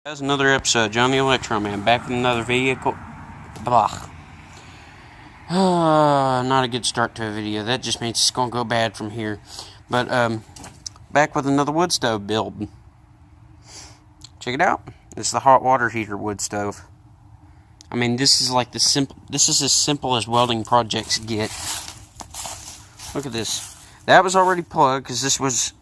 That's another episode, Johnny Electro Man, back with another vehicle. Blah. Not a good start to a video. That just means it's gonna go bad from here. But, back with another wood stove build. Check it out. It's the hot water heater wood stove. I mean, this is like this is as simple as welding projects get. Look at this. That was already plugged, because this was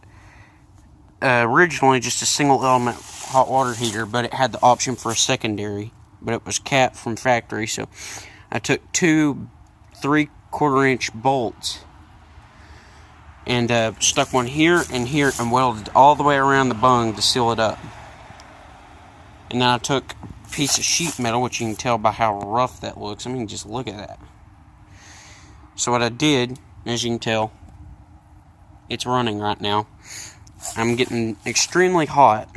originally just a single element hot water heater, but it had the option for a secondary, but it was capped from factory. So I took two 3/4 inch bolts and stuck one here and here and welded all the way around the bung to seal it up. And then I took a piece of sheet metal, which you can tell by how rough that looks. I mean, just look at that. So what I did, as you can tell, it's running right now. I'm getting extremely hot.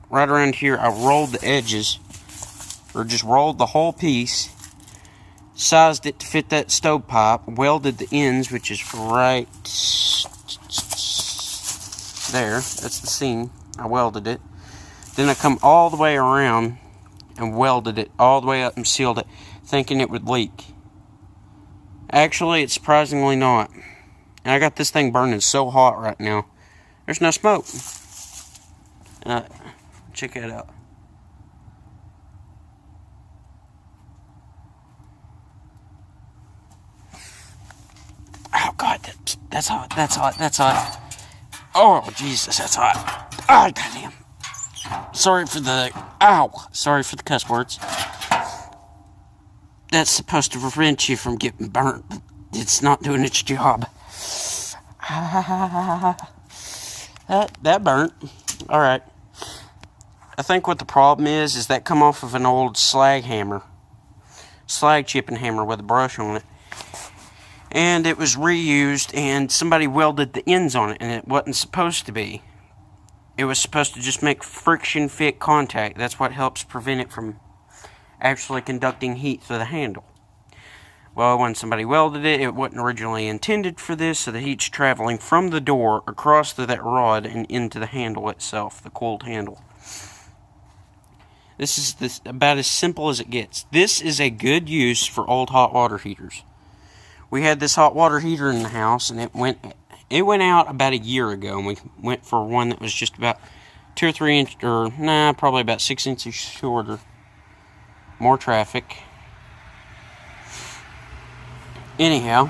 Right around here, I rolled the edges, or just rolled the whole piece, sized it to fit that stovepipe, welded the ends, which is right there. That's the seam. I welded it. Then I come all the way around and welded it all the way up and sealed it, thinking it would leak. Actually, it's surprisingly not. And I got this thing burning so hot right now. There's no smoke. Check it out. Oh God, that's hot. That's hot. That's hot. Oh Jesus, that's hot. Oh goddamn. Sorry for the Sorry for the cuss words. That's supposed to prevent you from getting burnt. It's not doing its job. That burnt. Alright. I think what the problem is that come off of an old slag hammer. Slag chipping hammer with a brush on it. And it was reused, and somebody welded the ends on it, and it wasn't supposed to be. It was supposed to just make friction fit contact. That's what helps prevent it from actually conducting heat through the handle. Well, when somebody welded it, it wasn't originally intended for this, so the heat's traveling from the door across through that rod and into the handle itself, the coiled handle. This is about as simple as it gets. This is a good use for old hot water heaters. We had this hot water heater in the house, and it went out about a year ago, and we went for one that was just about 2 or 3 inches, probably about 6 inches shorter. More traffic. Anyhow,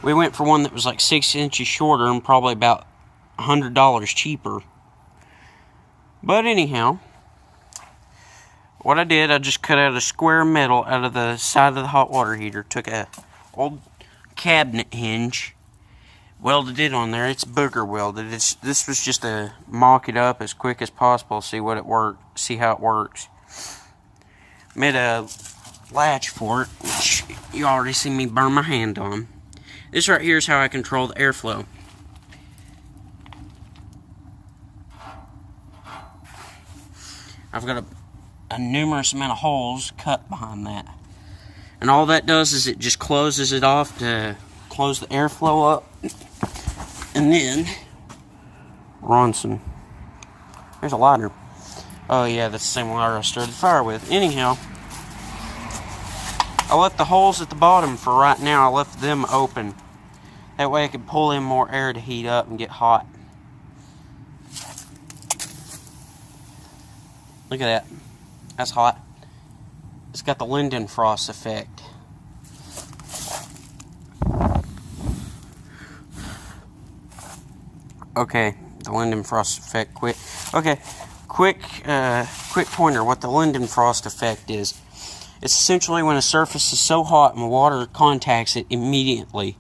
we went for one that was like 6 inches shorter and probably about $100 cheaper. But anyhow, what I did, I just cut out a square metal out of the side of the hot water heater, took a old cabinet hinge, welded it on there. It's booger welded. This was just to mock it up as quick as possible, see how it works. Made a latch for it, which you already see me burn my hand on. This right here is how I control the airflow. I've got a numerous amount of holes cut behind that. And all that does is it just closes it off to close the airflow up. And then, Ronson. There's a lighter. Oh yeah, that's the same lighter I started the fire with. Anyhow, I left the holes at the bottom for right now. I left them open. That way I could pull in more air to heat up and get hot. Look at that. That's hot. It's got the Lindenfrost effect. Okay, the Lindenfrost effect quit. Okay, quick pointer. What the Lindenfrost effect is. It's essentially when a surface is so hot and water contacts it immediately,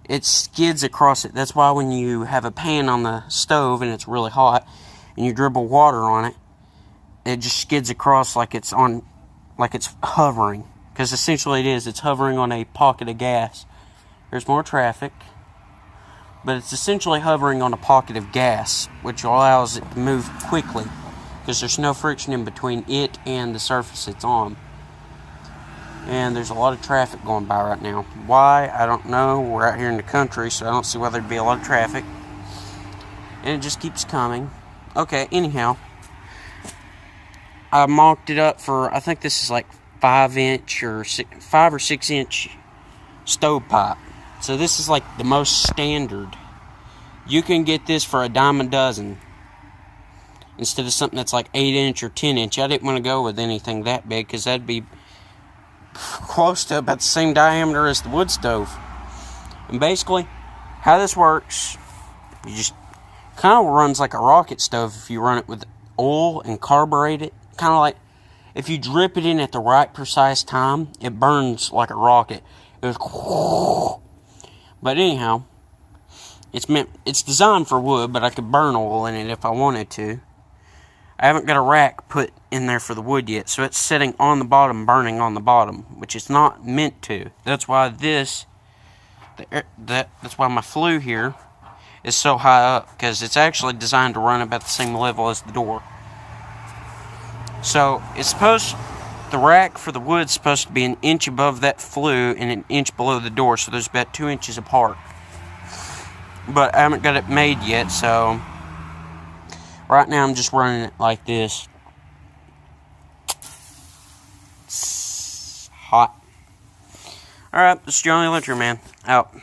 it skids across it. That's why when you have a pan on the stove and it's really hot and you dribble water on it, it just skids across like it's hovering. Because essentially it's hovering on a pocket of gas. There's more traffic. But it's essentially hovering on a pocket of gas, which allows it to move quickly. Because there's no friction in between it and the surface it's on. And there's a lot of traffic going by right now. Why? I don't know. We're out here in the country, so I don't see why there'd be a lot of traffic. And it just keeps coming. Okay, anyhow. I mocked it up for, I think this is like 5 or 6 inch stovepipe. So this is like the most standard. You can get this for $10 a dozen instead of something that's like 8 inch or 10 inch. I didn't want to go with anything that big because that'd be close to about the same diameter as the wood stove. And basically, how this works, you just kind of runs like a rocket stove if you run it with oil and carburate it. Kind of like if you drip it in at the right precise time, it burns like a rocket. It goes, but anyhow, it's designed for wood, but I could burn oil in it if I wanted to. I haven't got a rack put in there for the wood yet, so it's sitting on the bottom, burning on the bottom, which it's not meant to. That's why that's why my flue here is so high up, because it's actually designed to run about the same level as the door. So the rack for the wood's supposed to be an inch above that flue and an inch below the door, so there's about 2 inches apart. But I haven't got it made yet, so right now I'm just running it like this. It's hot. Alright, this is Johnny Electric Man, out.